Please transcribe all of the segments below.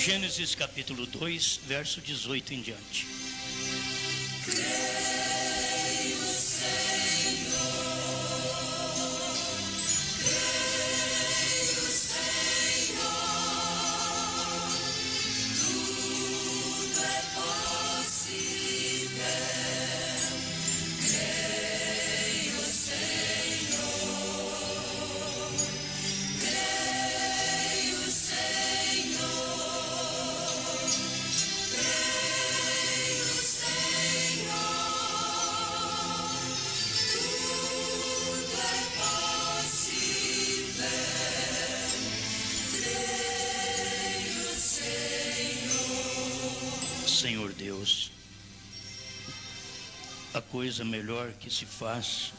Gênesis capítulo 2, verso 18 em diante. Senhor Deus, a coisa melhor que se faz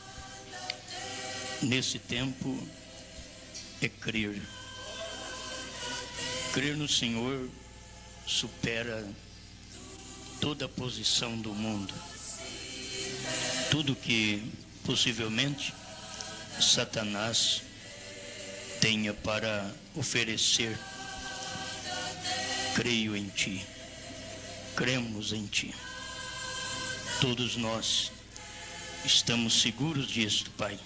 nesse tempo é crer. Crer no Senhor supera toda a posição do mundo. Tudo que possivelmente Satanás tenha para oferecer, creio em Ti. Cremos em Ti. Todos nós estamos seguros disto, Pai,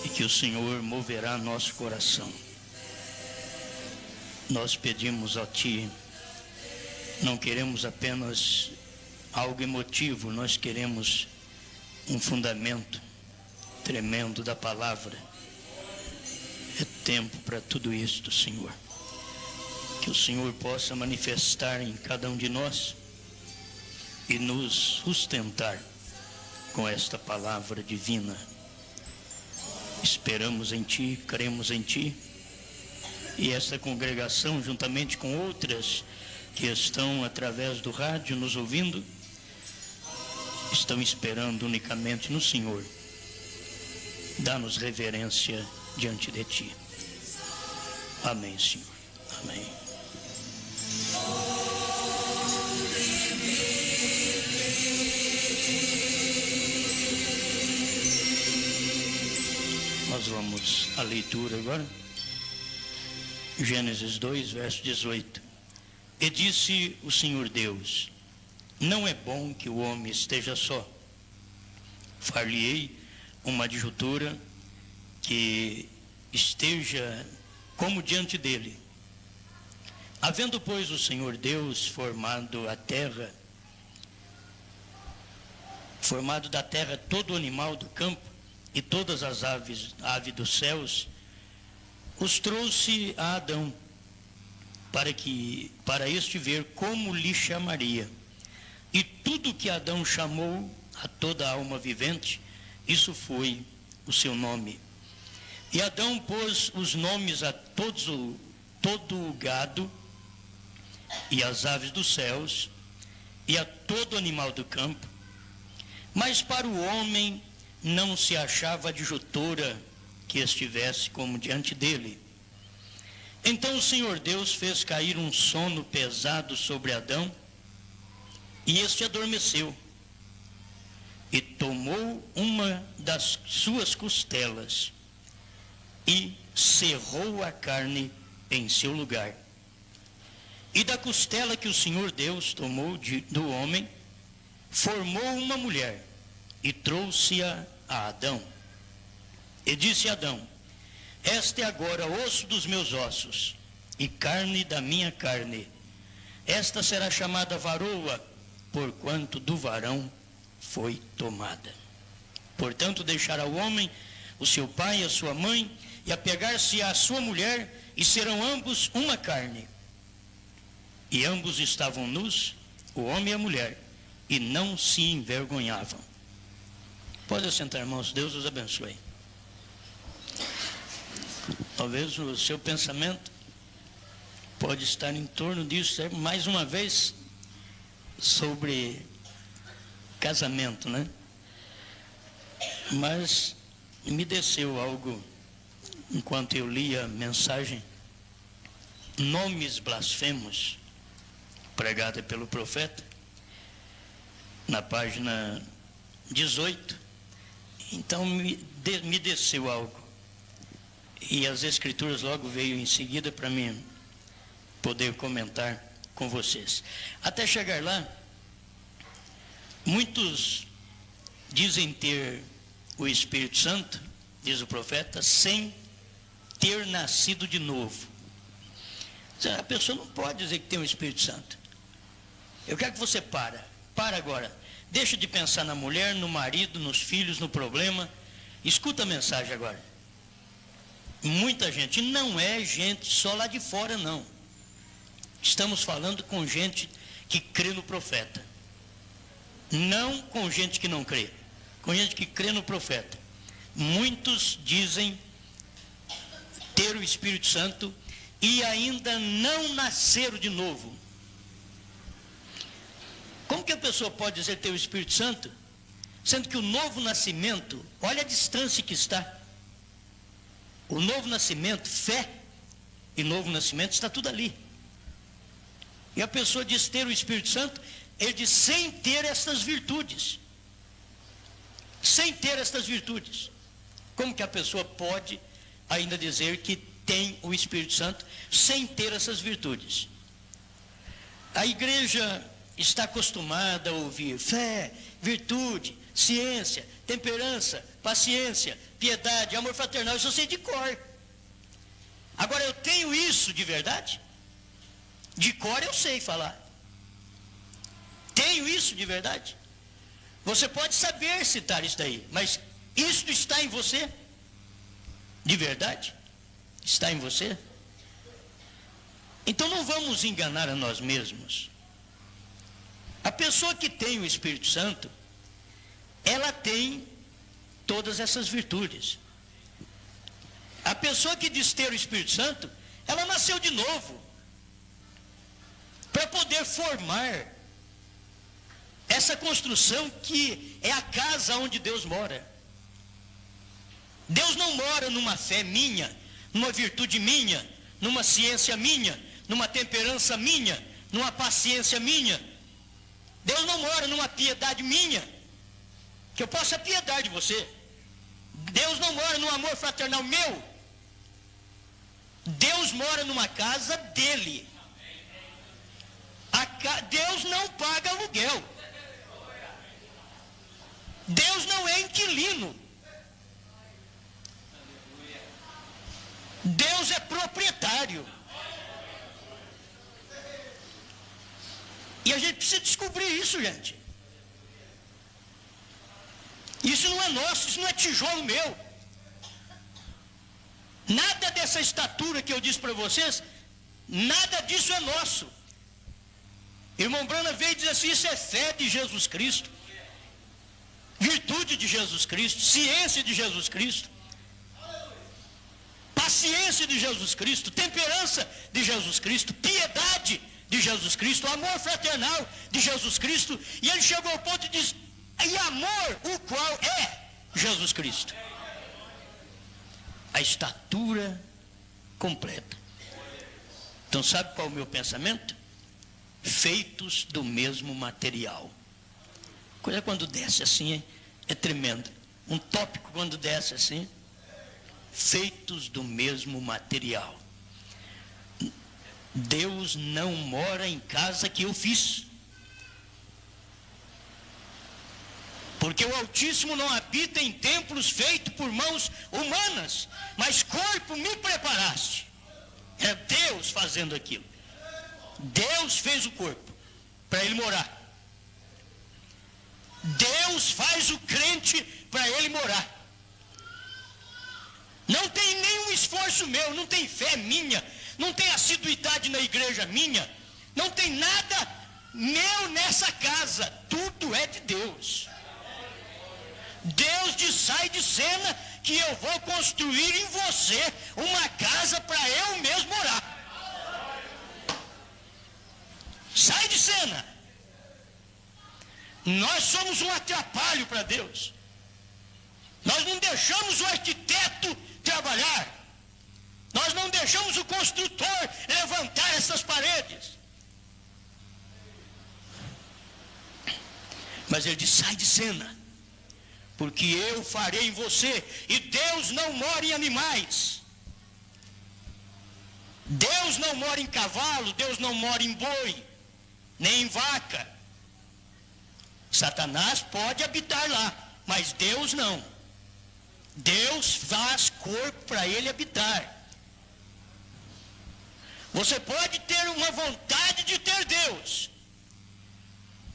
e que o Senhor moverá nosso coração. Nós pedimos a Ti, não queremos apenas algo emotivo, nós queremos um fundamento tremendo da palavra. É tempo para tudo isto, Senhor. Que o Senhor possa manifestar em cada um de nós e nos sustentar com esta palavra divina. Esperamos em Ti, cremos em Ti, e esta congregação, juntamente com outras que estão através do rádio nos ouvindo, estão esperando unicamente no Senhor. Dá-nos reverência diante de Ti. Amém, Senhor. Amém. Nós vamos à leitura agora. Gênesis 2, verso 18. E disse o Senhor Deus: não é bom que o homem esteja só. Far-lhe-ei uma adjutora que esteja como diante dele. Havendo, pois, o Senhor Deus formado da terra todo animal do campo e todas as aves dos céus, os trouxe a Adão, para este ver como lhe chamaria. E tudo que Adão chamou a toda a alma vivente, isso foi o seu nome. E Adão pôs os nomes a todo o gado, e as aves dos céus, e a todo animal do campo. Mas para o homem não se achava adjutora que estivesse como diante dele. Então o Senhor Deus fez cair um sono pesado sobre Adão, e este adormeceu. E tomou uma das suas costelas, e cerrou a carne em seu lugar. E da costela que o Senhor Deus tomou do homem, formou uma mulher, e trouxe-a a Adão. E disse Adão: este é agora osso dos meus ossos, e carne da minha carne. Esta será chamada varoa, porquanto do varão foi tomada. Portanto, deixará o homem o seu pai e a sua mãe, e apegar-se à sua mulher, e serão ambos uma carne. E ambos estavam nus, o homem e a mulher, e não se envergonhavam. Pode assentar, irmãos. Deus os abençoe. Talvez o seu pensamento pode estar em torno disso, mais uma vez, sobre casamento, né? Mas me desceu algo enquanto eu lia a mensagem, nomes blasfemos, pregada pelo profeta, na página 18. Então me desceu algo, e as escrituras logo veio em seguida para mim poder comentar com vocês. Até chegar lá, muitos dizem ter o Espírito Santo, diz o profeta, sem ter nascido de novo. A pessoa não pode dizer que tem o Espírito Santo. Eu quero que você para agora. Deixa de pensar na mulher, no marido, nos filhos, no problema. Escuta a mensagem agora. Muita gente, não é gente só lá de fora, não. Estamos falando com gente que crê no profeta. Não com gente que não crê. Com gente que crê no profeta. Muitos dizem ter o Espírito Santo e ainda não nasceram de novo. Como que a pessoa pode dizer ter o Espírito Santo, sendo que o novo nascimento, olha a distância que está. O novo nascimento, fé e novo nascimento, está tudo ali. E a pessoa diz ter o Espírito Santo, ele diz sem ter estas virtudes. Sem ter estas virtudes. Como que a pessoa pode ainda dizer que tem o Espírito Santo sem ter essas virtudes? A igreja está acostumada a ouvir fé, virtude, ciência, temperança, paciência, piedade, amor fraternal. Isso eu sei de cor. Agora, eu tenho isso de verdade? De cor eu sei falar. Tenho isso de verdade? Você pode saber citar isso daí, mas isso está em você? De verdade? Está em você? Então não vamos enganar a nós mesmos. A pessoa que tem o Espírito Santo, ela tem todas essas virtudes. A pessoa que diz ter o Espírito Santo, ela nasceu de novo, para poder formar essa construção que é a casa onde Deus mora. Deus não mora numa fé minha, numa virtude minha, numa ciência minha, numa temperança minha, numa paciência minha. Deus não mora numa piedade minha, que eu possa piedade de você. Deus não mora num amor fraternal meu. Deus mora numa casa dele. Deus não paga aluguel. Deus não é inquilino. Deus é proprietário. E a gente precisa descobrir isso, gente. Isso não é nosso, isso não é tijolo meu. Nada dessa estatura que eu disse para vocês, nada disso é nosso. Irmão Brana veio dizer assim, isso é fé de Jesus Cristo, virtude de Jesus Cristo, ciência de Jesus Cristo, paciência de Jesus Cristo, temperança de Jesus Cristo, piedade de Jesus Cristo, amor fraternal de Jesus Cristo. E ele chegou ao ponto e diz, e amor, o qual é Jesus Cristo. A estatura completa. Então sabe qual é o meu pensamento? Feitos do mesmo material. Coisa quando desce assim é tremendo. Um tópico quando desce assim. Feitos do mesmo material. Deus não mora em casa que eu fiz. Porque o Altíssimo não habita em templos feitos por mãos humanas, mas corpo me preparaste. É Deus fazendo aquilo. Deus fez o corpo para ele morar. Deus faz o crente para ele morar. Não tem nenhum esforço meu, não tem fé minha, não tem assiduidade na igreja minha, não tem nada meu nessa casa, tudo é de Deus. Deus diz, sai de cena que eu vou construir em você uma casa para eu mesmo morar. Sai de cena. Nós somos um atrapalho para Deus. Nós não deixamos o arquiteto trabalhar. Nós não deixamos o construtor levantar essas paredes. Mas ele diz, sai de cena, porque eu farei em você. E Deus não mora em animais. Deus não mora em cavalo, Deus não mora em boi, nem em vaca. Satanás pode habitar lá, mas Deus não. Deus faz corpo para ele habitar. Você pode ter uma vontade de ter Deus,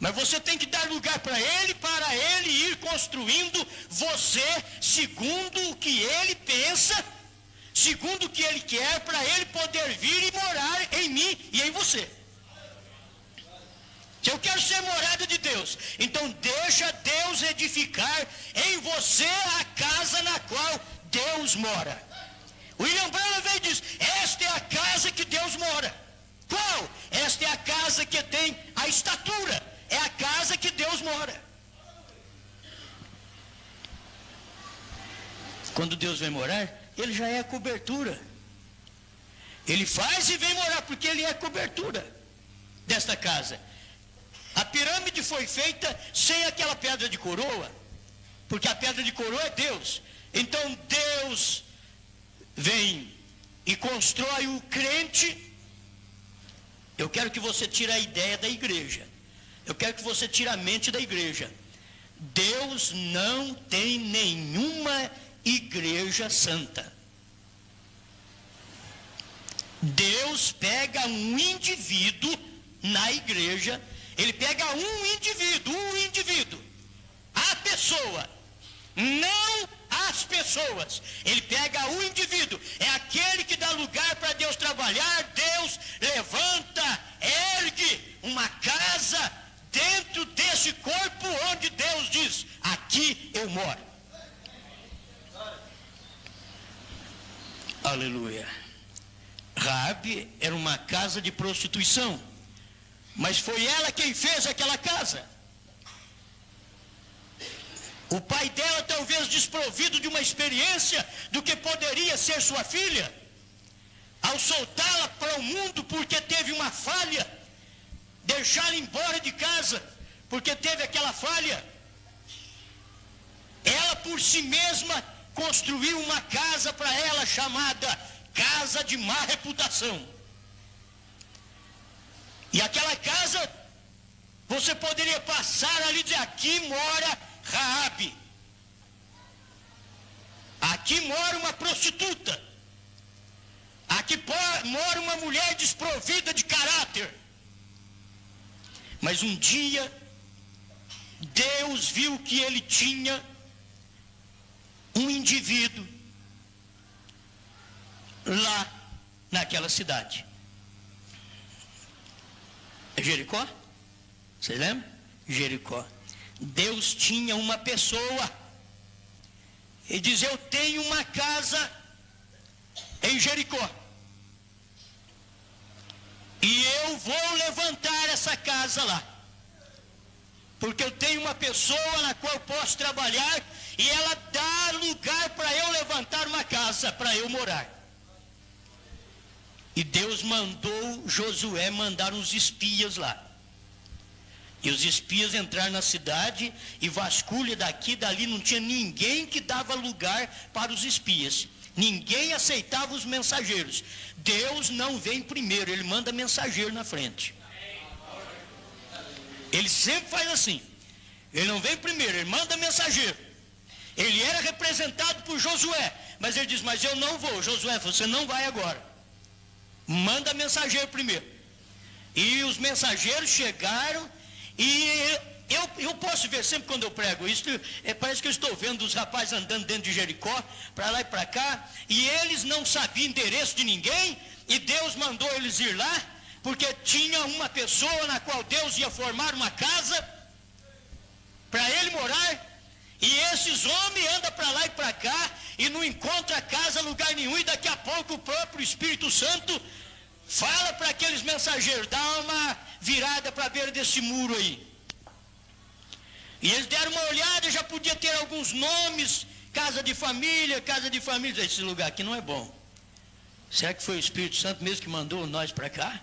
mas você tem que dar lugar para ele ir construindo você segundo o que ele pensa, segundo o que ele quer, para ele poder vir e morar em mim e em você. Se eu quero ser morada de Deus, então deixa Deus edificar em você a casa na qual Deus mora. William Branham veio e diz: esta é a casa que Deus mora. Qual? Esta é a casa que tem a estatura. É a casa que Deus mora. Quando Deus vem morar, ele já é a cobertura. Ele faz e vem morar, porque ele é a cobertura desta casa. A pirâmide foi feita sem aquela pedra de coroa, porque a pedra de coroa é Deus. Então Deus vem e constrói o crente. Eu quero que você tire a ideia da igreja. Eu quero que você tire a mente da igreja. Deus não tem nenhuma igreja santa. Deus pega um indivíduo na igreja. Ele pega um indivíduo, a pessoa, não as pessoas. Ele pega o indivíduo, é aquele que dá lugar para Deus trabalhar. Deus levanta, ergue uma casa dentro desse corpo onde Deus diz: aqui eu moro. Aleluia. Raabe era uma casa de prostituição, mas foi ela quem fez aquela casa. O pai dela, talvez desprovido de uma experiência do que poderia ser sua filha, ao soltá-la para o mundo porque teve uma falha, deixá-la embora de casa porque teve aquela falha, ela por si mesma construiu uma casa para ela chamada casa de má reputação. E aquela casa, você poderia passar ali e dizer: aqui mora Raabe. Aqui mora uma prostituta. Aqui mora uma mulher desprovida de caráter. Mas um dia, Deus viu que ele tinha um indivíduo lá naquela cidade. Jericó? Vocês lembram? Jericó. Deus tinha uma pessoa. Ele diz: eu tenho uma casa em Jericó, e eu vou levantar essa casa lá, porque eu tenho uma pessoa na qual eu posso trabalhar, e ela dá lugar para eu levantar uma casa, para eu morar. E Deus mandou Josué mandar uns espias lá. E os espias entraram na cidade e vasculha daqui e dali, não tinha ninguém que dava lugar para os espias. Ninguém aceitava os mensageiros. Deus não vem primeiro, ele manda mensageiro na frente. Ele sempre faz assim. Ele não vem primeiro, ele manda mensageiro. Ele era representado por Josué, mas ele diz: mas eu não vou. Josué, você não vai agora. Manda mensageiro primeiro. E os mensageiros chegaram, e eu posso ver sempre quando eu prego isso, parece que eu estou vendo os rapazes andando dentro de Jericó, para lá e para cá, e eles não sabiam endereço de ninguém, e Deus mandou eles ir lá, porque tinha uma pessoa na qual Deus ia formar uma casa para ele morar. E esses homens andam para lá e para cá e não encontram casa, lugar nenhum, e daqui a pouco o próprio Espírito Santo fala para aqueles mensageiros: dá uma virada para a beira desse muro aí. E eles deram uma olhada, já podia ter alguns nomes: casa de família. Esse lugar aqui não é bom. Será que foi o Espírito Santo mesmo que mandou nós para cá?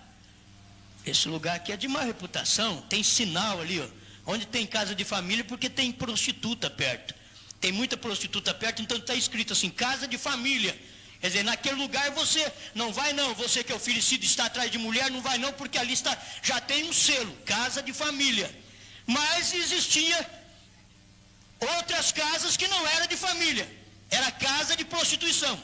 Esse lugar aqui é de má reputação, tem sinal ali, ó, onde tem casa de família, porque tem prostituta perto. Tem muita prostituta perto, então está escrito assim: casa de família. Quer dizer, naquele lugar você não vai não, você que é oferecido está atrás de mulher, não vai não, porque ali já tem um selo, casa de família. Mas existia outras casas que não eram de família, era casa de prostituição.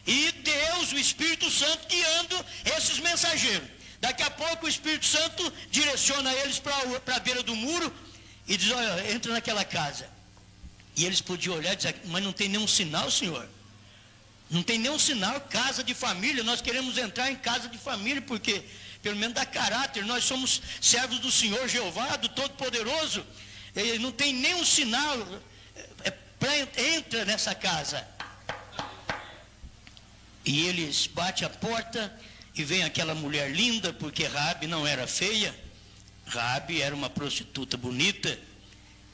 E Deus, o Espírito Santo, guiando esses mensageiros. Daqui a pouco o Espírito Santo direciona eles para a beira do muro e diz, olha, entra naquela casa. E eles podiam olhar e dizer, mas não tem nenhum sinal, senhor. Não tem nenhum sinal, casa de família, nós queremos entrar em casa de família, porque pelo menos dá caráter, nós somos servos do Senhor Jeová, do Todo-Poderoso, não tem nenhum sinal, entra nessa casa. E eles batem a porta e vem aquela mulher linda, porque Raabe não era feia, Raabe era uma prostituta bonita,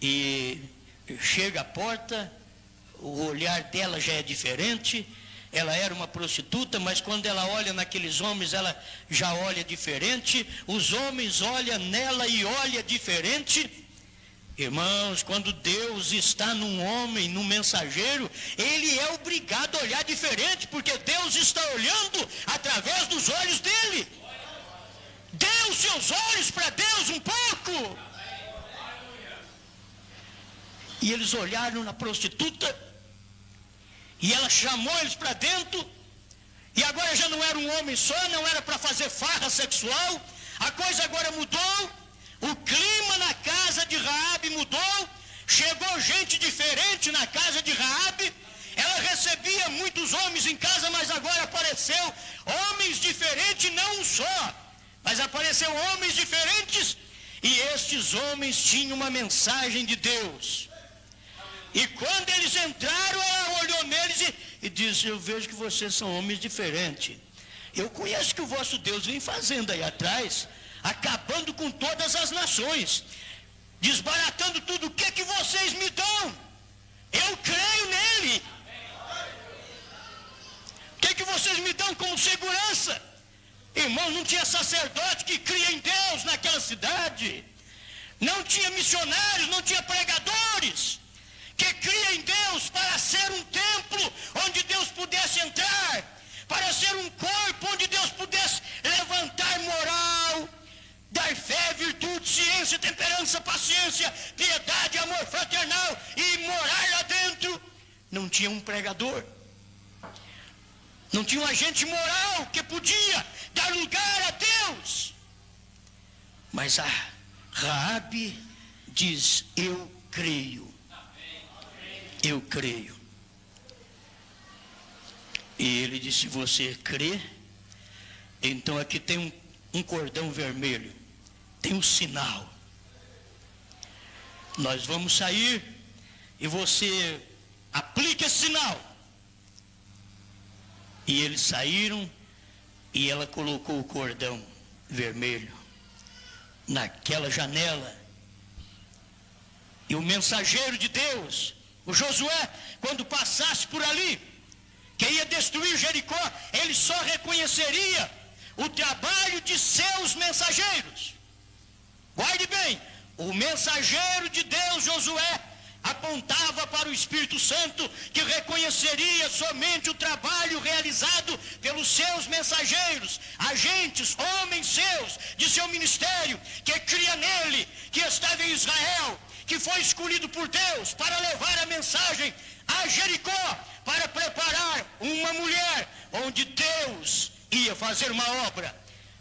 e chega à porta, o olhar dela já é diferente. Ela era uma prostituta, mas quando ela olha naqueles homens, ela já olha diferente. Os homens olham nela e olham diferente. Irmãos, quando Deus está num homem, num mensageiro, ele é obrigado a olhar diferente, porque Deus está olhando através dos olhos dele. Dê os seus olhos para Deus um pouco. E eles olharam na prostituta, e ela chamou eles para dentro, e agora já não era um homem só, não era para fazer farra sexual, a coisa agora mudou, o clima na casa de Raabe mudou, chegou gente diferente na casa de Raabe, ela recebia muitos homens em casa, mas agora apareceu homens diferentes, não um só, mas apareceu homens diferentes, e estes homens tinham uma mensagem de Deus. E quando eles entraram, ela olhou neles e disse, eu vejo que vocês são homens diferentes. Eu conheço que o vosso Deus vem fazendo aí atrás, acabando com todas as nações, desbaratando tudo. O que vocês me dão? Eu creio nele. O que vocês me dão como segurança? Irmão, não tinha sacerdote que cria em Deus naquela cidade. Não tinha missionários, não tinha pregadores que cria em Deus para ser um templo onde Deus pudesse entrar, para ser um corpo onde Deus pudesse levantar moral, dar fé, virtude, ciência, temperança, paciência, piedade, amor fraternal e morar lá dentro. Não tinha um pregador, não tinha um agente moral que podia dar lugar a Deus. Mas a Raabe diz, eu creio. Eu creio. E ele disse, você crê? Então aqui tem um cordão vermelho, tem um sinal. Nós vamos sair e você aplica esse sinal. E eles saíram e ela colocou o cordão vermelho naquela janela. E o mensageiro de Deus, o Josué, quando passasse por ali, que ia destruir Jericó, ele só reconheceria o trabalho de seus mensageiros. Guarde bem, o mensageiro de Deus, Josué, apontava para o Espírito Santo, que reconheceria somente o trabalho realizado pelos seus mensageiros, agentes, homens seus, de seu ministério, que cria nele, que estava em Israel, que foi escolhido por Deus para levar a mensagem a Jericó, para preparar uma mulher onde Deus ia fazer uma obra.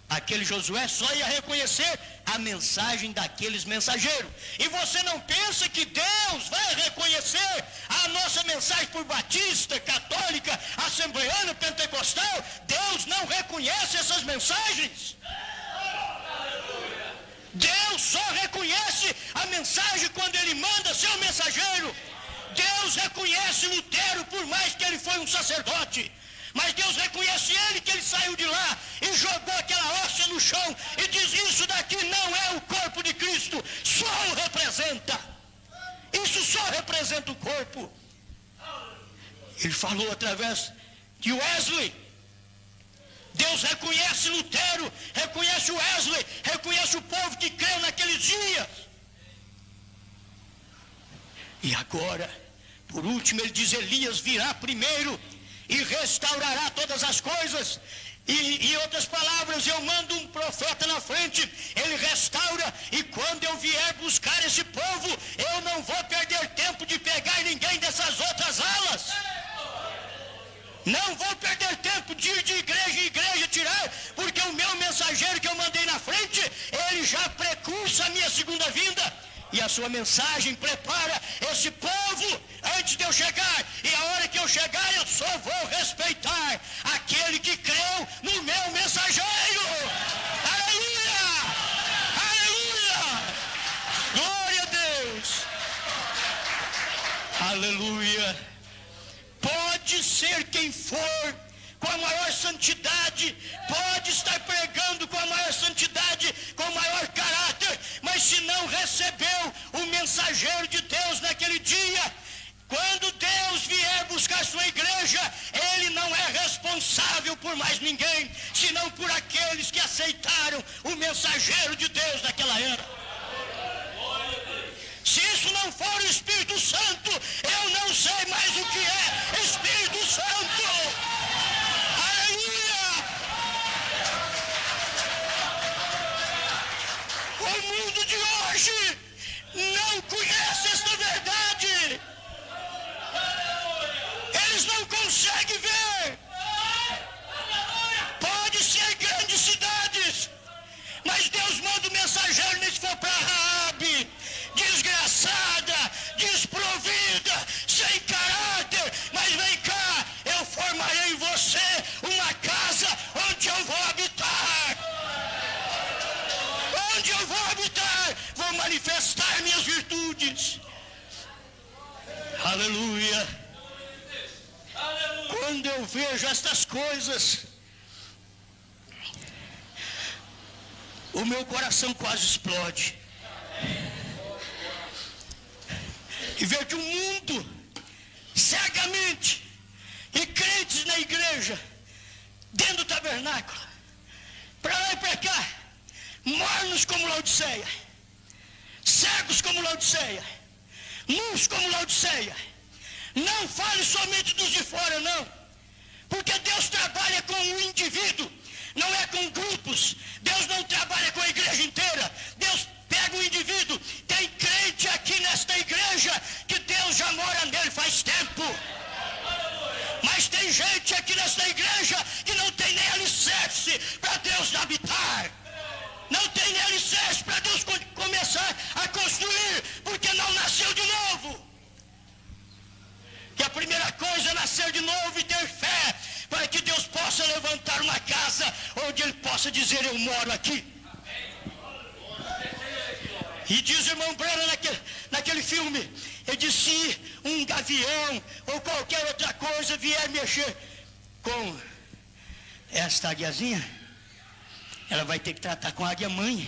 Aquele Josué só ia reconhecer a mensagem daqueles mensageiros. E você não pensa que Deus vai reconhecer a nossa mensagem por batista, católica, assembleana, pentecostal? Deus não reconhece essas mensagens. Deus só reconhece a mensagem quando ele manda seu mensageiro. Deus reconhece Lutero, por mais que ele foi um sacerdote. Mas Deus reconhece ele, que ele saiu de lá e jogou aquela hóstia no chão e diz, isso daqui não é o corpo de Cristo, só o representa. Isso só representa o corpo. Ele falou através de Wesley. Deus reconhece Lutero, reconhece Wesley, reconhece o povo que creu naqueles dias. E agora, por último, ele diz, Elias virá primeiro. e restaurará todas as coisas. E em outras palavras, eu mando um profeta na frente, ele restaura, e quando eu vier buscar esse povo, eu não vou perder tempo de pegar ninguém dessas outras alas. Não vou perder tempo de ir de igreja em igreja tirar, porque o meu mensageiro que eu mandei na frente, ele já precursa a minha segunda vinda. E a sua mensagem prepara esse povo antes de eu chegar. E a hora que eu chegar, eu só vou respeitar aquele que creu no meu mensageiro. Aleluia! Aleluia! Glória a Deus! Aleluia! Pode ser quem for, com a maior santidade, pode estar pregando com a maior santidade, com o maior caráter, mas se não recebeu o mensageiro de Deus naquele dia, quando Deus vier buscar sua igreja, ele não é responsável por mais ninguém, senão por aqueles que aceitaram o mensageiro de Deus naquela era. Se isso não for o Espírito Santo, eu não sei mais o que é Espírito Santo. Aleluia! O mundo de hoje não conhece esta verdade. Eles não conseguem ver. Pode ser grandes cidades, mas Deus manda o mensageiro, nem se for para Raabe, desgraçada, desprovida, sem caráter, mas vem cá, eu formarei em você uma casa onde eu vou habitar. Onde eu vou habitar, vou manifestar minhas virtudes. Aleluia. Quando eu vejo estas coisas, o meu coração quase explode. E ver que o mundo, cegamente, e crentes na igreja, dentro do tabernáculo, para lá e para cá, mornos como Laodiceia, cegos como Laodiceia, nus como Laodiceia. Não fale somente dos de fora, não, porque Deus trabalha com o indivíduo, não é com grupos. Deus não trabalha com a igreja inteira. Deus pega o indivíduo. Tem crente aqui nesta igreja que Deus já mora nele faz tempo. Mas tem gente aqui nesta igreja que não tem nem alicerce para Deus habitar. Não tem nem alicerce para Deus começar a construir, porque não nasceu de novo. Que a primeira coisa é nascer de novo e ter fé, para que Deus possa levantar uma casa onde Ele possa dizer: eu moro aqui. E diz o irmão Breno naquele filme, ele disse: se um gavião ou qualquer outra coisa vier mexer com esta águiazinha, ela vai ter que tratar com a águia mãe.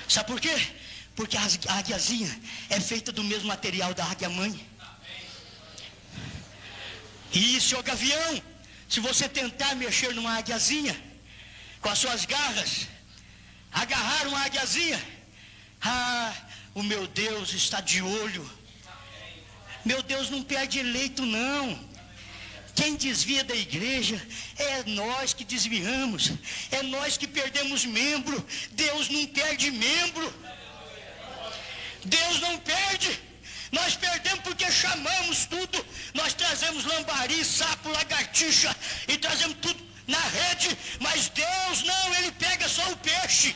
Sabe por quê? Porque a águiazinha é feita do mesmo material da águia mãe. E senhor gavião, se você tentar mexer numa águiazinha, com as suas garras, agarrar uma águiazinha, o meu Deus está de olho. Meu Deus não perde eleito, não. Quem desvia da igreja é nós que desviamos, é nós que perdemos membro. Deus não perde membro. Deus não perde. Nós perdemos porque chamamos tudo. Nós trazemos lambari, sapo, lagartixa e trazemos tudo na rede, mas Deus não, Ele pega só o peixe.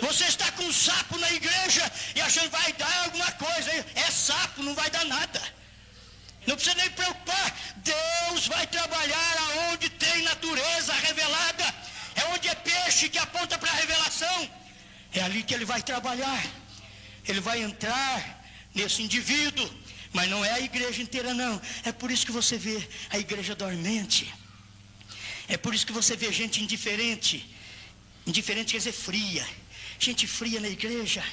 Você está com um sapo na igreja e achando que vai dar alguma coisa. É sapo, não vai dar nada. Não precisa nem preocupar. Deus vai trabalhar aonde tem natureza revelada. É onde é peixe que aponta para a revelação. É ali que Ele vai trabalhar. Ele vai entrar nesse indivíduo. Mas não é a igreja inteira, não. É por isso que você vê a igreja dormente. É por isso que você vê gente indiferente. Indiferente quer dizer fria. Gente fria na igreja.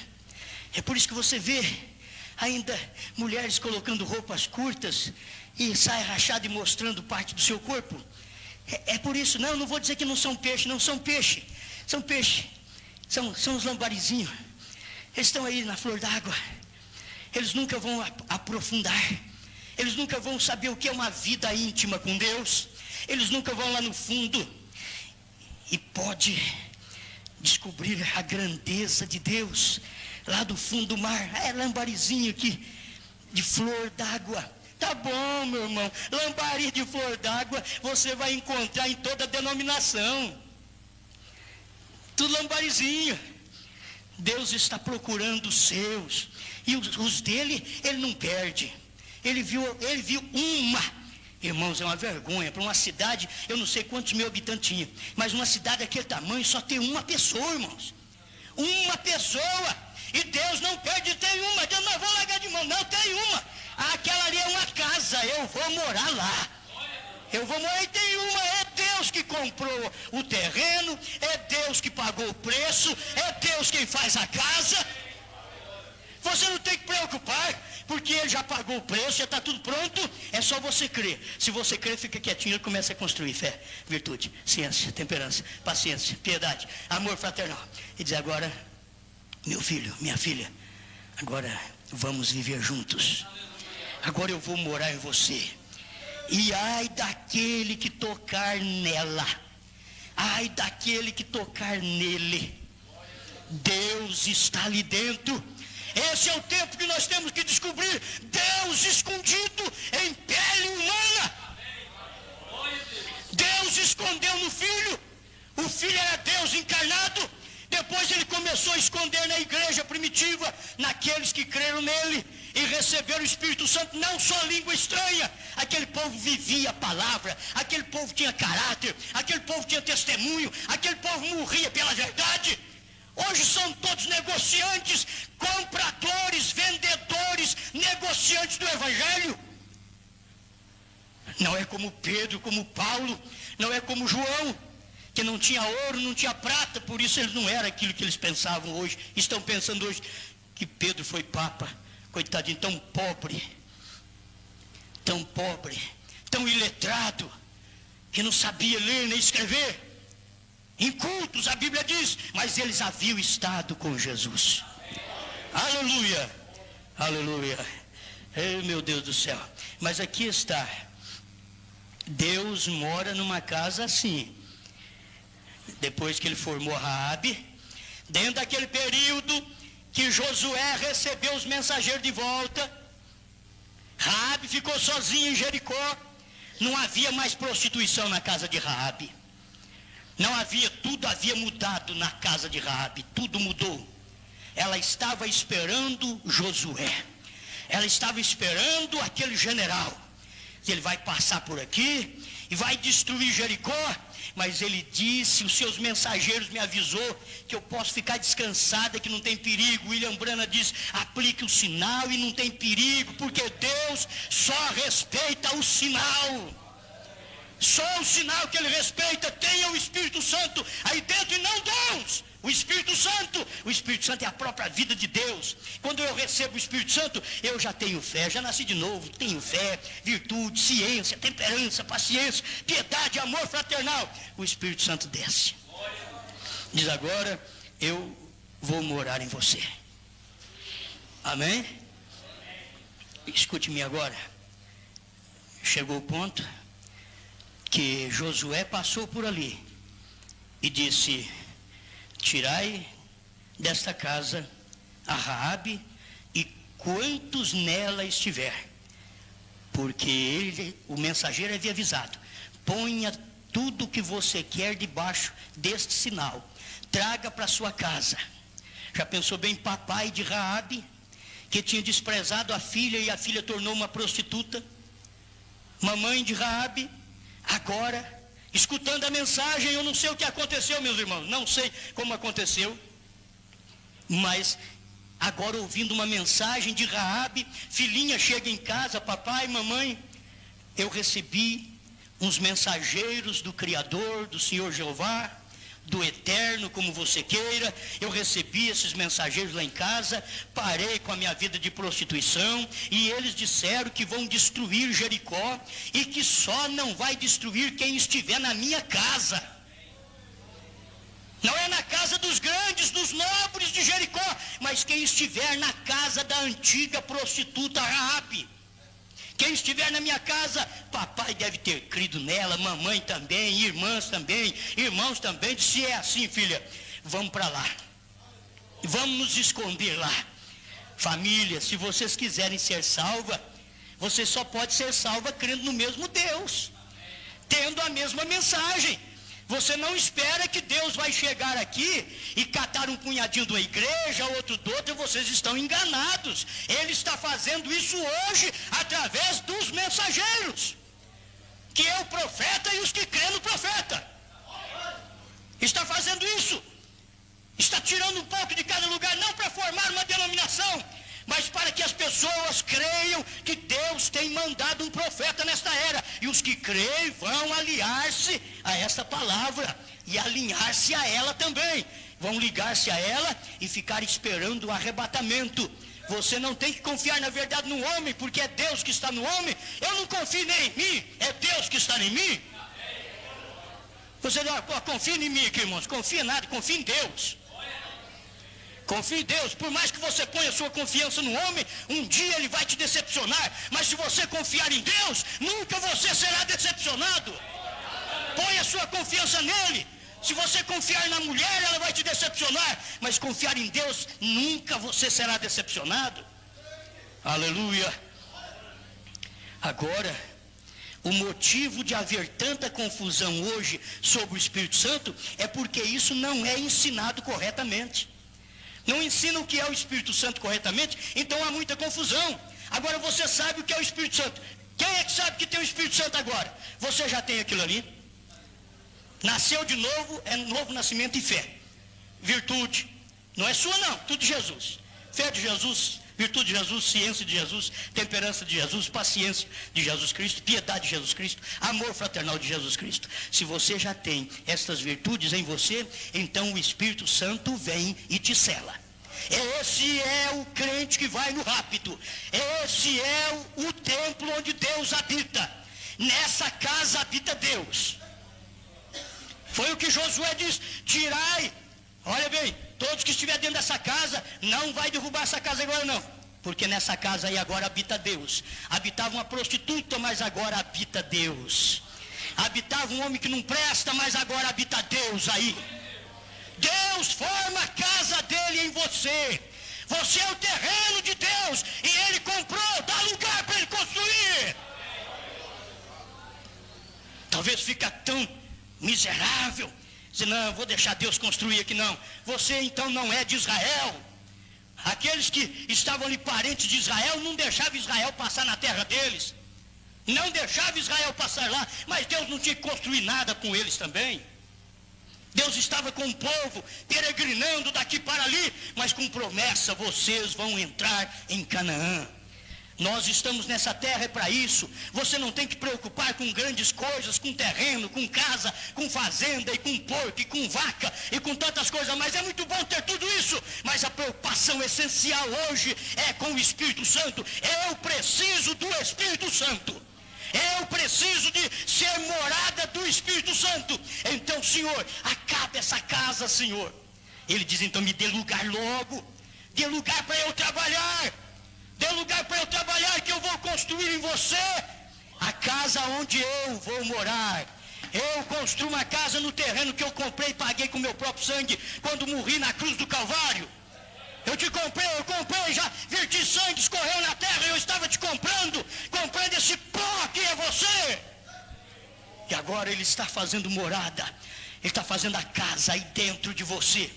É por isso que você vê ainda mulheres colocando roupas curtas e saia rachada e mostrando parte do seu corpo. É por isso. Não vou dizer que não são peixe. Não são peixe. São peixe. São os lambarizinhos. Eles estão aí na flor d'água. eles nunca vão aprofundar, eles nunca vão saber o que é uma vida íntima com Deus, eles nunca vão lá no fundo e pode descobrir a grandeza de Deus lá do fundo do mar. É lambarizinho aqui de flor d'água. Tá bom, meu irmão, lambari de flor d'água você vai encontrar em toda denominação, tudo lambarizinho. Deus está procurando os seus, e os dele ele não perde. Ele viu uma, irmãos, é uma vergonha para uma cidade, eu não sei quantos mil habitantes tinha, mas uma cidade daquele tamanho só tem uma pessoa, irmãos, uma pessoa, e Deus não perde, tem uma. Deus não vou largar de mão, não, tem uma. Aquela ali é uma casa, eu vou morar lá, eu vou morar, e tem uma. É Deus que comprou o terreno, é Deus que pagou o preço, é Deus quem faz a casa. Você não tem que preocupar, porque ele já pagou o preço, já está tudo pronto, é só você crer. Se você crer, fica quietinho e começa a construir fé, virtude, ciência, temperança, paciência, piedade, amor fraternal. E diz: agora, meu filho, minha filha, agora vamos viver juntos. Agora eu vou morar em você. E ai daquele que tocar nela, ai daquele que tocar nele. Deus está ali dentro. Esse é o tempo que nós temos que descobrir Deus escondido em pele humana. Deus escondeu no Filho. O Filho era Deus encarnado. Depois ele começou a esconder na igreja primitiva, naqueles que creram nele e receberam o Espírito Santo, não só língua estranha. Aquele povo vivia a palavra, aquele povo tinha caráter, aquele povo tinha testemunho, aquele povo morria pela verdade. Hoje são todos negociantes, compradores, vendedores, negociantes do Evangelho. Não é como Pedro, como Paulo, não é como João, que não tinha ouro, não tinha prata, por isso eles não eram aquilo que eles pensavam hoje. Estão pensando hoje que Pedro foi papa, coitadinho, tão pobre, tão iletrado, que não sabia ler nem escrever. Incultos, a Bíblia diz, mas eles haviam estado com Jesus. Aleluia, aleluia. Ei, meu Deus do céu. Mas aqui está, Deus mora numa casa assim. Depois que ele formou Raabe, dentro daquele período que Josué recebeu os mensageiros de volta, Raabe ficou sozinha em Jericó. Não havia mais prostituição na casa de Raabe. Não havia, tudo havia mudado na casa de Raabe, tudo mudou. Ela estava esperando Josué, ela estava esperando aquele general. Ele vai passar por aqui e vai destruir Jericó. Mas ele disse, os seus mensageiros me avisou que eu posso ficar descansada, que não tem perigo. William Branham diz: aplique o sinal e não tem perigo, porque Deus só respeita o sinal. Só o sinal que ele respeita. Tenha o Espírito Santo aí dentro e não dons. O Espírito Santo é a própria vida de Deus. Quando eu recebo o Espírito Santo, eu já tenho fé, já nasci de novo, tenho fé, virtude, ciência, temperança, paciência, piedade, amor fraternal. O Espírito Santo desce. Diz: agora eu vou morar em você. Amém? Escute-me agora. Chegou o ponto que Josué passou por ali e disse: tirai desta casa a Raabe e quantos nela estiver, porque ele, o mensageiro, havia avisado: ponha tudo o que você quer debaixo deste sinal, traga para sua casa. Já pensou bem, papai de Raabe, que tinha desprezado a filha e a filha tornou uma prostituta, mamãe de Raabe, agora escutando a mensagem. Eu não sei o que aconteceu, meus irmãos, não sei como aconteceu, mas agora ouvindo uma mensagem de Raabe, filhinha, chega em casa, papai, mamãe, eu recebi uns mensageiros do Criador, do Senhor Jeová, do Eterno, como você queira. Eu recebi esses mensageiros lá em casa, parei com a minha vida de prostituição, e eles disseram que vão destruir Jericó, e que só não vai destruir quem estiver na minha casa. Não é na casa dos grandes, dos nobres de de Jericó, mas quem estiver na casa da antiga prostituta Raabe. Quem estiver na minha casa, papai deve ter crido nela, mamãe também, irmãs também, irmãos também. Se é assim, filha, vamos para lá. Vamos nos esconder lá. Família, se vocês quiserem ser salva, você só pode ser salva crendo no mesmo Deus, tendo a mesma mensagem. Você não espera que Deus vai chegar aqui e catar um punhadinho de uma igreja, outro do outro, vocês estão enganados. Ele está fazendo isso hoje através dos mensageiros, que é o profeta e os que crêem no profeta. Está fazendo isso. Está tirando um pouco de cada lugar, não para formar uma denominação, mas para que as pessoas creiam que Deus tem mandado um profeta nesta era. E os que creem vão aliar-se a esta palavra e alinhar-se a ela também. Vão ligar-se a ela e ficar esperando o arrebatamento. Você não tem que confiar na verdade no homem, porque é Deus que está no homem. Eu não confio nem em mim, é Deus que está em mim. Você não confia em mim aqui, irmãos, confia em nada, confia em Deus. Confie em Deus. Por mais que você ponha a sua confiança no homem, um dia ele vai te decepcionar. Mas se você confiar em Deus, nunca você será decepcionado. Põe a sua confiança nele. Se você confiar na mulher, ela vai te decepcionar. Mas confiar em Deus, nunca você será decepcionado. Aleluia. Agora, o motivo de haver tanta confusão hoje sobre o Espírito Santo é porque isso não é ensinado corretamente. Não ensina o que é o Espírito Santo corretamente, então há muita confusão. Agora você sabe o que é o Espírito Santo. Quem é que sabe que tem o Espírito Santo agora? Você já tem aquilo ali. Nasceu de novo, é novo nascimento e fé. Virtude. Não é sua não, tudo de Jesus. Fé de Jesus, virtude de Jesus, ciência de Jesus, temperança de Jesus, paciência de Jesus Cristo, piedade de Jesus Cristo, amor fraternal de Jesus Cristo. Se você já tem estas virtudes em você, então o Espírito Santo vem e te sela. Esse é o crente que vai no rapto. Esse é o templo onde Deus habita. Nessa casa habita Deus. Foi o que Josué disse: tirai, olha bem, todos que estiverem dentro dessa casa, não vai derrubar essa casa agora não, porque nessa casa aí agora habita Deus. Habitava uma prostituta, mas agora habita Deus. Habitava um homem que não presta, mas agora habita Deus aí. Deus forma a casa dele em você. Você é o terreno de Deus e ele comprou, dá lugar para ele construir. Talvez fica tão miserável, dizer, não, vou deixar Deus construir aqui, não. Você então não é de Israel. Aqueles que estavam ali parentes de Israel não deixavam Israel passar na terra deles, não deixavam Israel passar lá, mas Deus não tinha que construir nada com eles também. Deus estava com o povo peregrinando daqui para ali, mas com promessa: vocês vão entrar em Canaã. Nós estamos nessa terra é para isso. Você não tem que preocupar com grandes coisas, com terreno, com casa, com fazenda, e com porco, e com vaca, e com tantas coisas, mas é muito bom ter tudo isso. Mas a preocupação essencial hoje é com o Espírito Santo. Eu preciso do Espírito Santo. Eu preciso de ser morada do Espírito Santo. Então, Senhor, acabe essa casa, Senhor. Ele diz, então, me dê lugar logo. Dê lugar para eu trabalhar. Dê lugar para eu trabalhar, que eu vou construir em você a casa onde eu vou morar. Eu construo uma casa no terreno que eu comprei e paguei com meu próprio sangue quando morri na cruz do Calvário. Eu comprei, já verti sangue, escorreu na terra, eu estava te comprando esse pó que é você. E agora ele está fazendo morada, ele está fazendo a casa aí dentro de você.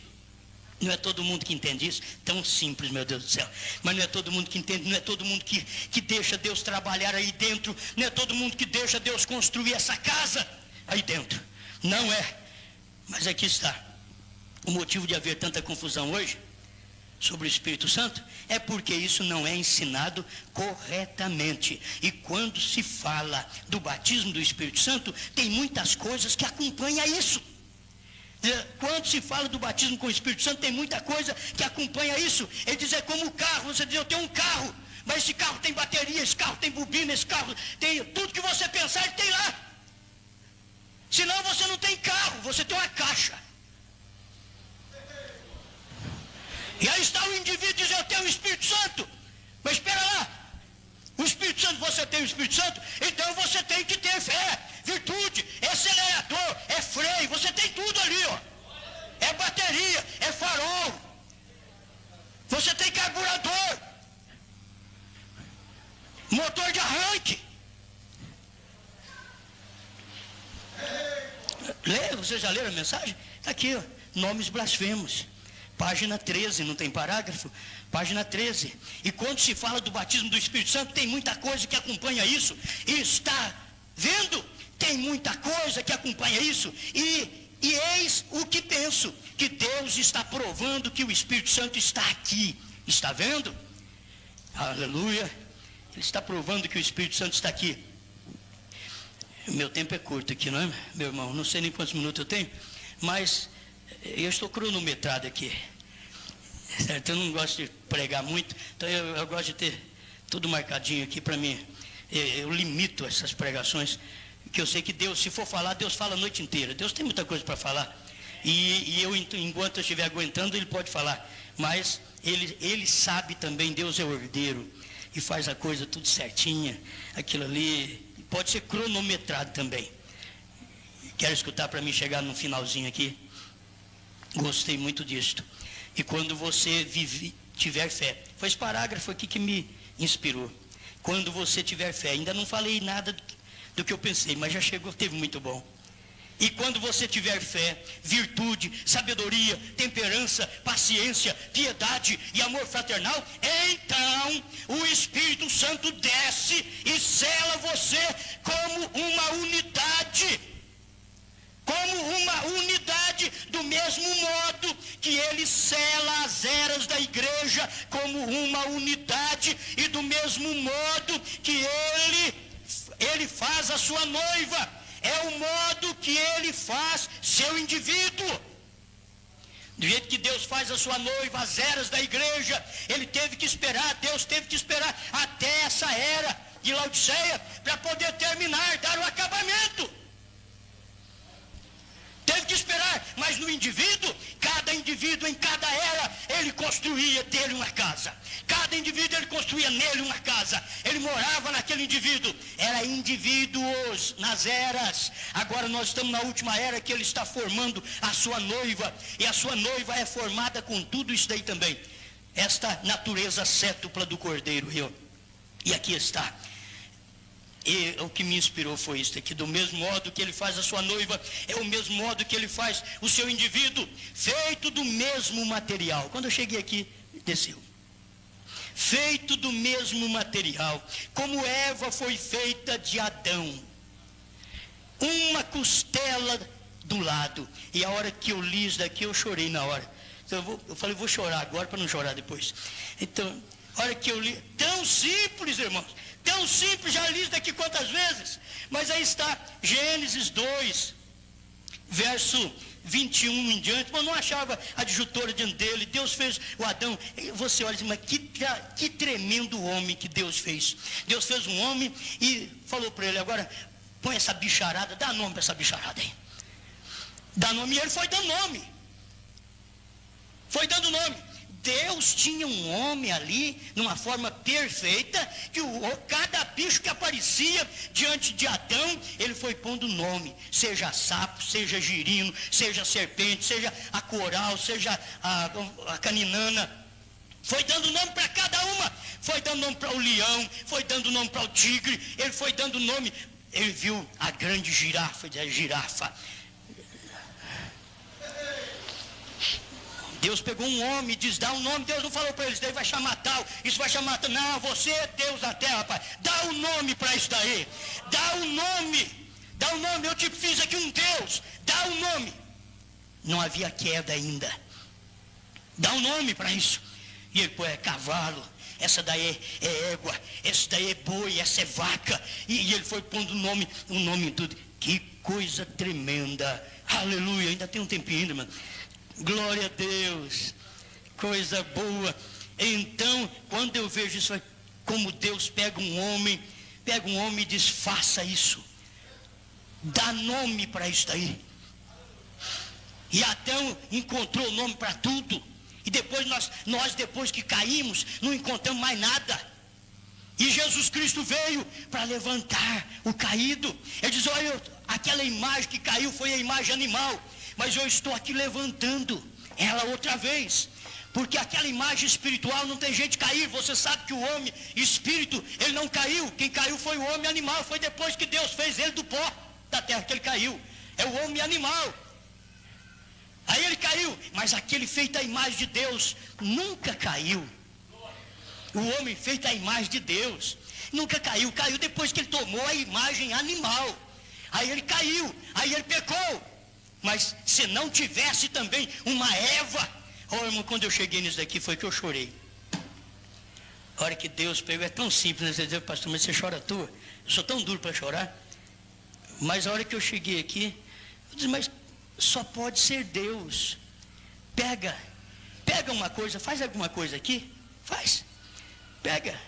Não é todo mundo que entende isso, tão simples, meu Deus do céu. Mas não é todo mundo que entende, não é todo mundo que deixa Deus trabalhar aí dentro, não é todo mundo que deixa Deus construir essa casa aí dentro. Não é. Mas aqui está. O motivo de haver tanta confusão hoje sobre o Espírito Santo é porque isso não é ensinado corretamente. E quando se fala do batismo do Espírito Santo, tem muitas coisas que acompanham isso. Quando se fala do batismo com o Espírito Santo, tem muita coisa que acompanha isso. Ele diz, é como o carro. Você diz, eu tenho um carro, mas esse carro tem bateria, esse carro tem bobina, esse carro tem tudo que você pensar, ele tem lá. Senão você não tem carro, você tem uma caixa. E aí está o indivíduo e diz, eu tenho o Espírito Santo. Mas espera lá, o Espírito Santo, você tem o Espírito Santo, então você tem que ter fé, virtude, é acelerador, é freio, você tem tudo ali, ó. É bateria, é farol, você tem carburador, motor de arranque. Lê, vocês já leram a mensagem? Está aqui, ó, nomes blasfemos. Página 13, não tem parágrafo? Página 13. E quando se fala do batismo do Espírito Santo, tem muita coisa que acompanha isso. E está vendo? Tem muita coisa que acompanha isso. E eis o que penso, que Deus está provando que o Espírito Santo está aqui. Está vendo? Aleluia. Ele está provando que o Espírito Santo está aqui. O meu tempo é curto aqui, não é, meu irmão? Não sei nem quantos minutos eu tenho, mas eu estou cronometrado aqui, certo? Eu não gosto de pregar muito, então eu gosto de ter tudo marcadinho aqui para mim. Eu limito essas pregações, que eu sei que Deus, se for falar, Deus fala a noite inteira. Deus tem muita coisa para falar, e eu, enquanto eu estiver aguentando, Ele pode falar, mas Ele sabe também. Deus é o herdeiro e faz a coisa tudo certinha, aquilo ali pode ser cronometrado também. Quero escutar para mim chegar no finalzinho aqui. Gostei muito disto. E quando você tiver fé, foi esse parágrafo aqui que me inspirou. Quando você tiver fé, ainda não falei nada do que eu pensei, mas já chegou, teve muito bom. E quando você tiver fé, virtude, sabedoria, temperança, paciência, piedade e amor fraternal, então o Espírito Santo desce e sela você como uma unidade. Como uma unidade, do mesmo modo que ele sela as eras da igreja como uma unidade, e do mesmo modo que ele faz a sua noiva. É o modo que ele faz seu indivíduo. Do jeito que Deus faz a sua noiva, as eras da igreja, Deus teve que esperar até essa era de Laodiceia para poder terminar, dar o acabamento. Teve que esperar, mas no indivíduo, cada indivíduo em cada era, ele construía dele uma casa. Cada indivíduo, ele construía nele uma casa. Ele morava naquele indivíduo. Era indivíduos nas eras. Agora nós estamos na última era, que ele está formando a sua noiva. E a sua noiva é formada com tudo isso daí também. Esta natureza cétupla do Cordeiro. E aqui está. E o que me inspirou foi isso aqui. Do mesmo modo que ele faz a sua noiva, é o mesmo modo que ele faz o seu indivíduo, feito do mesmo material. Quando eu cheguei aqui, desceu. Feito do mesmo material, como Eva foi feita de Adão. Uma costela do lado. E a hora que eu li isso daqui, eu chorei na hora. Então eu falei, vou chorar agora para não chorar depois. Então, a hora que eu li, tão simples, irmãos. Tão simples, já li isso daqui quantas vezes. Mas aí está, Gênesis 2, verso 21 em diante. Eu não achava adjutora diante dele. Deus fez o Adão. Você olha e diz, mas que tremendo homem que Deus fez. Deus fez um homem e falou para ele, agora põe essa bicharada, dá nome para essa bicharada aí. Dá nome, e ele foi dando nome. Foi dando nome. Deus tinha um homem ali, numa forma perfeita, que cada bicho que aparecia diante de Adão, ele foi pondo nome, seja sapo, seja girino, seja serpente, seja a coral, seja a caninana, foi dando nome para cada uma, foi dando nome para o leão, foi dando nome para o tigre, ele foi dando nome, ele viu a grande girafa, a girafa. Deus pegou um homem e diz, dá um nome. Deus não falou para eles, daí vai chamar tal, isso vai chamar tal. Não, você é Deus na terra, rapaz. Dá um nome para isso daí. Dá um nome. Dá um nome. Eu te fiz aqui um Deus. Dá um nome. Não havia queda ainda. Dá um nome para isso. E ele põe, é cavalo. Essa daí é égua. Essa daí é boi. Essa é vaca. E ele foi pondo um nome em tudo. Que coisa tremenda. Aleluia. Ainda tem um tempinho ainda, mano. Glória a Deus, coisa boa. Então, quando eu vejo isso, como Deus pega um homem e diz, faça isso, dá nome para isso aí. E Adão encontrou nome para tudo. E depois nós depois que caímos, não encontramos mais nada. E Jesus Cristo veio para levantar o caído. Ele diz, olha, aquela imagem que caiu foi a imagem animal, mas eu estou aqui levantando ela outra vez. Porque aquela imagem espiritual não tem jeito de cair. Você sabe que o homem espírito, ele não caiu. Quem caiu foi o homem animal. Foi depois que Deus fez ele do pó da terra que ele caiu. É o homem animal. Aí ele caiu. Mas aquele feito à imagem de Deus nunca caiu. O homem feito à imagem de Deus nunca caiu. Caiu depois que ele tomou a imagem animal. Aí ele caiu. Aí ele pecou. Mas se não tivesse também uma Eva... Oh, irmão, quando eu cheguei nisso daqui foi que eu chorei. A hora que Deus pegou, é tão simples, né? Você diz, pastor, mas você chora à toa? Eu sou tão duro para chorar. Mas a hora que eu cheguei aqui, eu disse, mas só pode ser Deus. Pega uma coisa, faz alguma coisa aqui, faz. Pega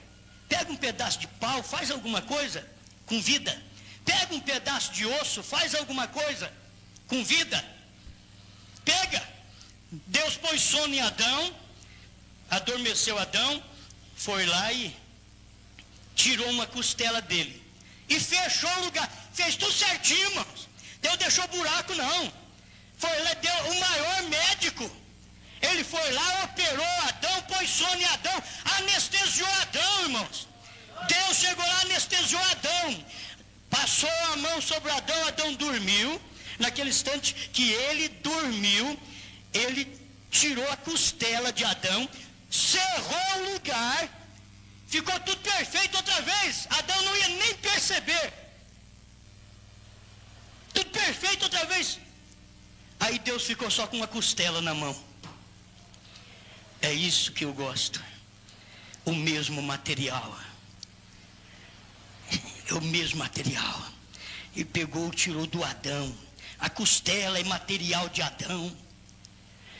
um pedaço de pau, faz alguma coisa com vida. Pega um pedaço de osso, faz alguma coisa com vida. Pega. Deus pôs sono em Adão, adormeceu Adão, foi lá e tirou uma costela dele. E fechou o lugar, fez tudo certinho, irmãos. Deus deixou buraco não. Foi lá, deu o maior médico. Ele foi lá, operou Adão, pôs sono em Adão, anestesiou Adão, irmãos. Deus chegou lá, anestesiou Adão. Passou a mão sobre Adão, Adão dormiu. Naquele instante que ele dormiu, ele tirou a costela de Adão, cerrou o lugar, ficou tudo perfeito outra vez. Adão não ia nem perceber. Tudo perfeito outra vez. Aí Deus ficou só com uma costela na mão. É isso que eu gosto. O mesmo material. É o mesmo material. E pegou, tirou do Adão. A costela é material de Adão.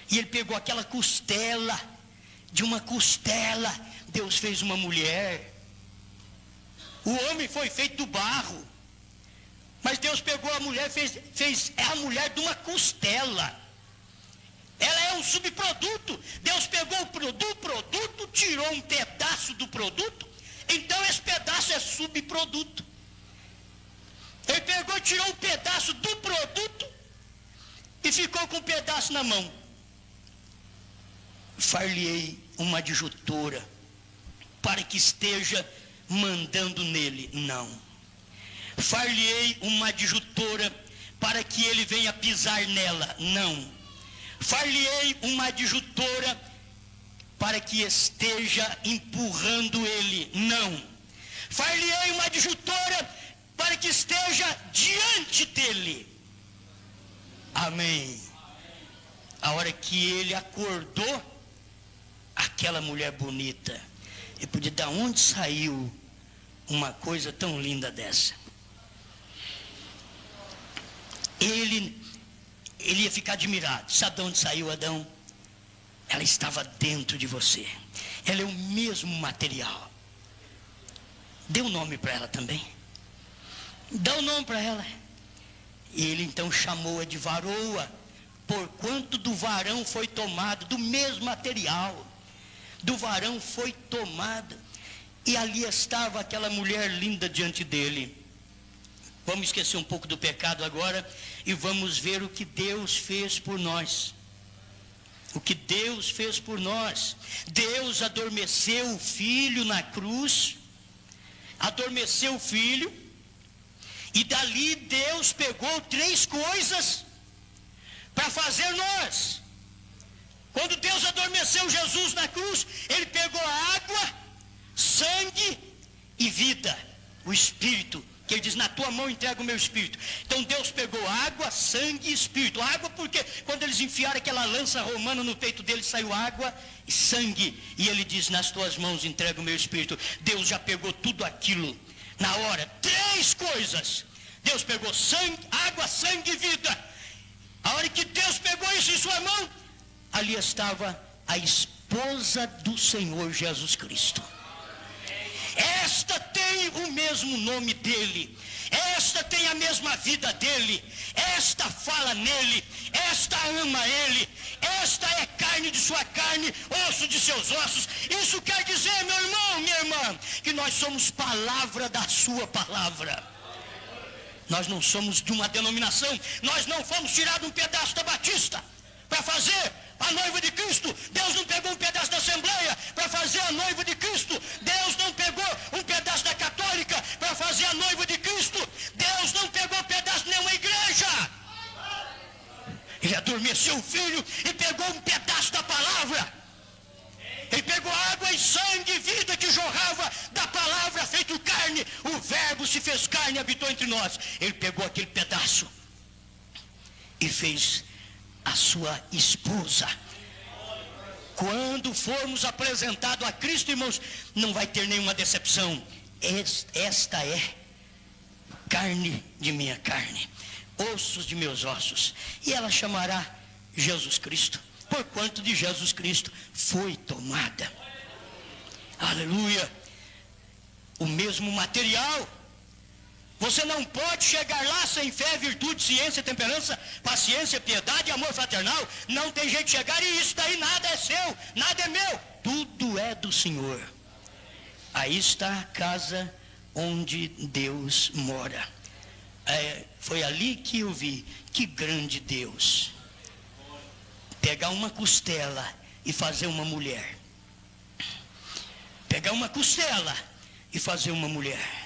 E ele pegou aquela costela, de uma costela, Deus fez uma mulher. O homem foi feito do barro, mas Deus pegou a mulher, fez a mulher de uma costela. Ela é um subproduto. Deus pegou do produto, tirou um pedaço do produto, então esse pedaço é subproduto. Ele pegou, tirou um pedaço do produto e ficou com um pedaço na mão. Far-lhe-ei uma adjutora para que esteja mandando nele. Não. Far-lhe-ei uma adjutora para que ele venha pisar nela. Não. Far-lhe-ei uma adjutora para que esteja empurrando ele. Não. Far-lhe-ei uma adjutora para que esteja diante dele. Amém. A hora que ele acordou, aquela mulher bonita, ele podia, de onde saiu uma coisa tão linda dessa? Ele ia ficar admirado. Sabe de onde saiu, Adão? Ela estava dentro de você. Ela é o mesmo material. Dê um nome para ela também. Dá um nome para ela. Ele então chamou-a de varoa, porquanto do varão foi tomado, do mesmo material. Do varão foi tomada. E ali estava aquela mulher linda diante dele. Vamos esquecer um pouco do pecado agora e vamos ver o que Deus fez por nós. O que Deus fez por nós. Deus adormeceu o Filho na cruz. Adormeceu o Filho. E dali Deus pegou 3 coisas para fazer nós. Quando Deus adormeceu Jesus na cruz, Ele pegou água, sangue e vida, o Espírito, que Ele diz, na tua mão entrego o meu Espírito. Então Deus pegou água, sangue e Espírito. Água porque quando eles enfiaram aquela lança romana no peito dele, saiu água e sangue. E Ele diz, nas tuas mãos entrego o meu Espírito. Deus já pegou tudo aquilo na hora. 3 coisas. Deus pegou sangue, água, sangue e vida. A hora que Deus pegou isso em sua mão, ali estava a esposa do Senhor Jesus Cristo. Esta tem o mesmo nome dele. esta tem a mesma vida dele, esta fala nele, esta ama ele, esta é carne de sua carne, osso de seus ossos. Isso quer dizer, meu irmão, minha irmã, que nós somos palavra da sua palavra. Nós não somos de uma denominação, nós não fomos tirados um pedaço da Batista para fazer a noiva de Cristo. Deus não pegou um pedaço da Assembleia para fazer a noiva de Cristo. Deus não pegou um pedaço da Católica para fazer a noiva de Cristo. Deus não pegou um pedaço de nenhuma igreja. Ele adormeceu o Filho e pegou um pedaço da palavra. Ele pegou água e sangue e vida que jorrava da palavra feito carne. O Verbo se fez carne e habitou entre nós. Ele pegou aquele pedaço e fez a sua esposa. Quando formos apresentados a Cristo, irmãos, não vai ter nenhuma decepção. Esta é carne de minha carne, ossos de meus ossos. E ela chamará Jesus Cristo, porquanto de Jesus Cristo foi tomada. Aleluia. O mesmo material. Você não pode chegar lá sem fé, virtude, ciência, temperança, paciência, piedade e amor fraternal. Não tem jeito de chegar, e isso daí nada é seu, nada é meu. Tudo é do Senhor. Aí está a casa onde Deus mora. Foi ali que eu vi, que grande Deus. Pegar uma costela e fazer uma mulher. Pegar uma costela e fazer uma mulher.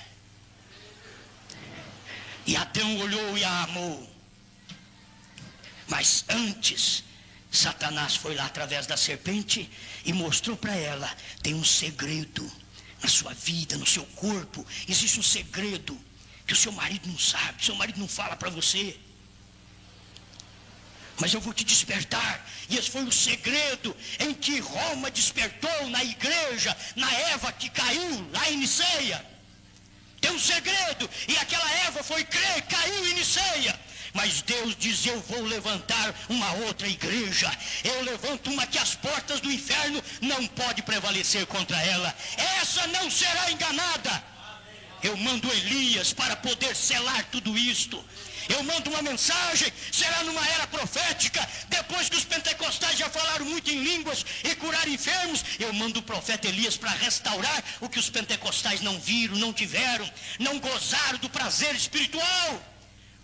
E Adão olhou e a amou. Mas antes, Satanás foi lá através da serpente e mostrou para ela: tem um segredo na sua vida, no seu corpo. Existe um segredo que o seu marido não sabe, seu marido não fala para você. Mas eu vou te despertar. E esse foi o segredo em que Roma despertou na igreja, na Eva que caiu lá em Niceia. Tem um segredo, e aquela Eva foi crer, caiu em Niceia. Mas Deus diz: eu vou levantar uma outra igreja. Eu levanto uma que as portas do inferno não podem prevalecer contra ela. Essa não será enganada. Eu mando Elias para poder selar tudo isto. Eu mando uma mensagem, será numa era profética, depois que os pentecostais já falaram muito em línguas e curaram enfermos. Eu mando o profeta Elias para restaurar o que os pentecostais não viram, não tiveram, não gozaram do prazer espiritual.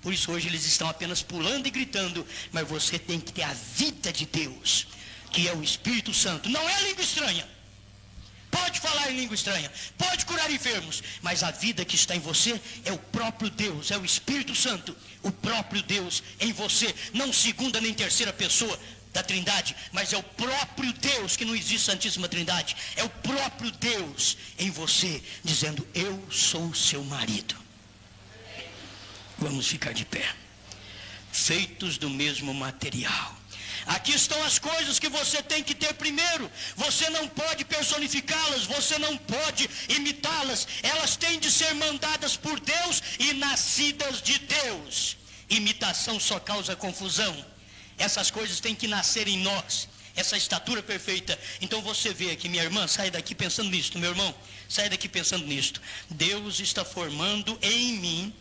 Por isso hoje eles estão apenas pulando e gritando. Mas você tem que ter a vida de Deus, que é o Espírito Santo. Não é língua estranha. Pode falar em língua estranha, pode curar enfermos, mas a vida que está em você é o próprio Deus, é o Espírito Santo, o próprio Deus em você, não segunda nem terceira pessoa da Trindade, mas é o próprio Deus, que não existe Santíssima Trindade, é o próprio Deus em você, dizendo: eu sou seu marido. Vamos ficar de pé. Feitos do mesmo material. Aqui estão as coisas que você tem que ter primeiro. Você não pode personificá-las, você não pode imitá-las. Elas têm de ser mandadas por Deus e nascidas de Deus. Imitação só causa confusão. Essas coisas têm que nascer em nós. Essa estatura perfeita. Então você vê aqui, minha irmã, sai daqui pensando nisto. Meu irmão, sai daqui pensando nisto. Deus está formando em mim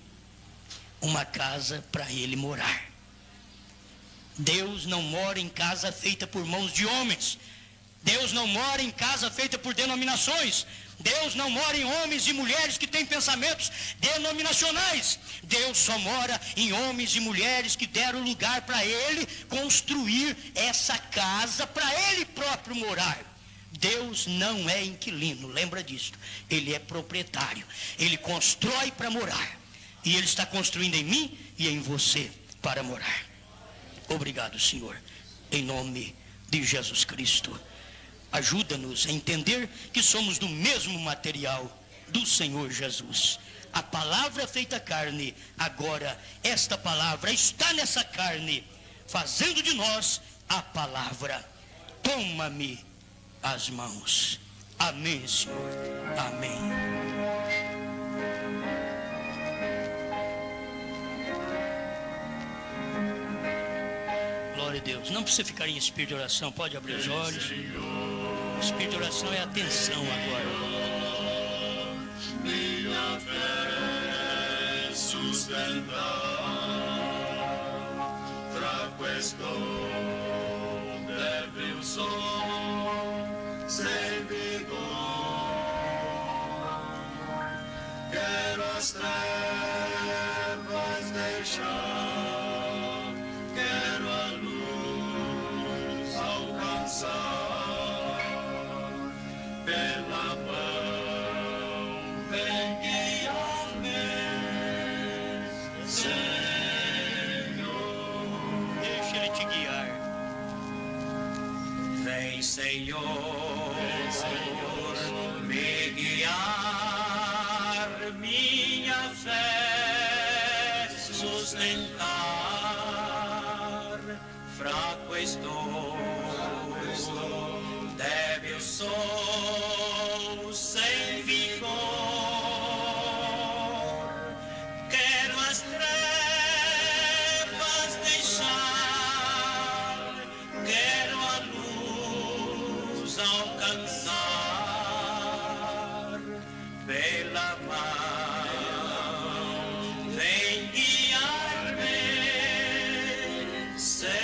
uma casa para Ele morar. Deus não mora em casa feita por mãos de homens. Deus não mora em casa feita por denominações. Deus não mora em homens e mulheres que têm pensamentos denominacionais. Deus só mora em homens e mulheres que deram lugar para Ele construir essa casa, para Ele próprio morar. Deus não é inquilino, lembra disso. Ele é proprietário. Ele constrói para morar. E Ele está construindo em mim e em você para morar. Obrigado, Senhor, em nome de Jesus Cristo. Ajuda-nos a entender que somos do mesmo material do Senhor Jesus. A palavra feita carne, agora esta palavra está nessa carne, fazendo de nós a palavra. Toma-me as mãos. Amém, Senhor. Amém. Glória a Deus. Não precisa ficar em espírito de oração, pode abrir os olhos. O espírito de oração é atenção agora. Minha fé fra questo débil sol sem vigor. Quero as trevas deixar, quero a luz alcançar. Pela mão vem guiar-me, Senhor. Deixa Ele te guiar. Vem, Senhor, me guiar, minha fé sustentar. Fraco estou, débil sou, sem vigor. Quero as trevas deixar, quero a luz alcançar. Pela mão vem guiar-me, Senhor.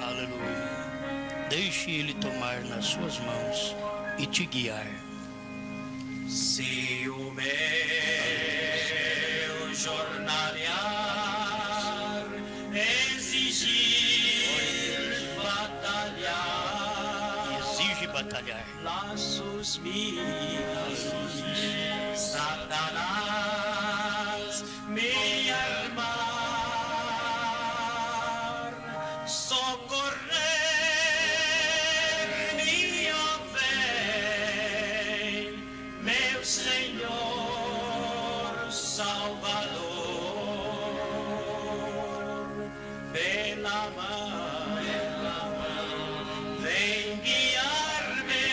Aleluia. Deixe Ele tomar nas suas mãos e te guiar. Se o meu jornalear exigir batalhar, Exige batalhar. laços me Satanás me armar, socorrer-me, ó, vem, meu Senhor Salvador. Pela mão vem guiar-me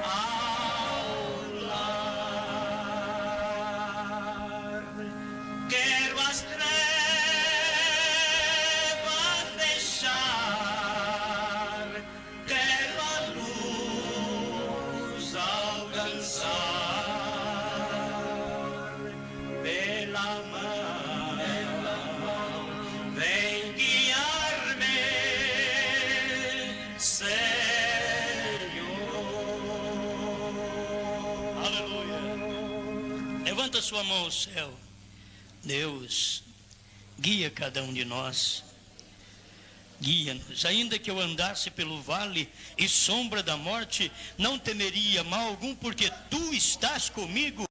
ao lar. Quero as trevas deixar, quero a luz alcançar. Pela mão vem guiar-me, Senhor. Aleluia. Levanta sua mão ao céu. Deus, guia cada um de nós. Guia-nos. Ainda que eu andasse pelo vale e sombra da morte, não temeria mal algum, porque Tu estás comigo.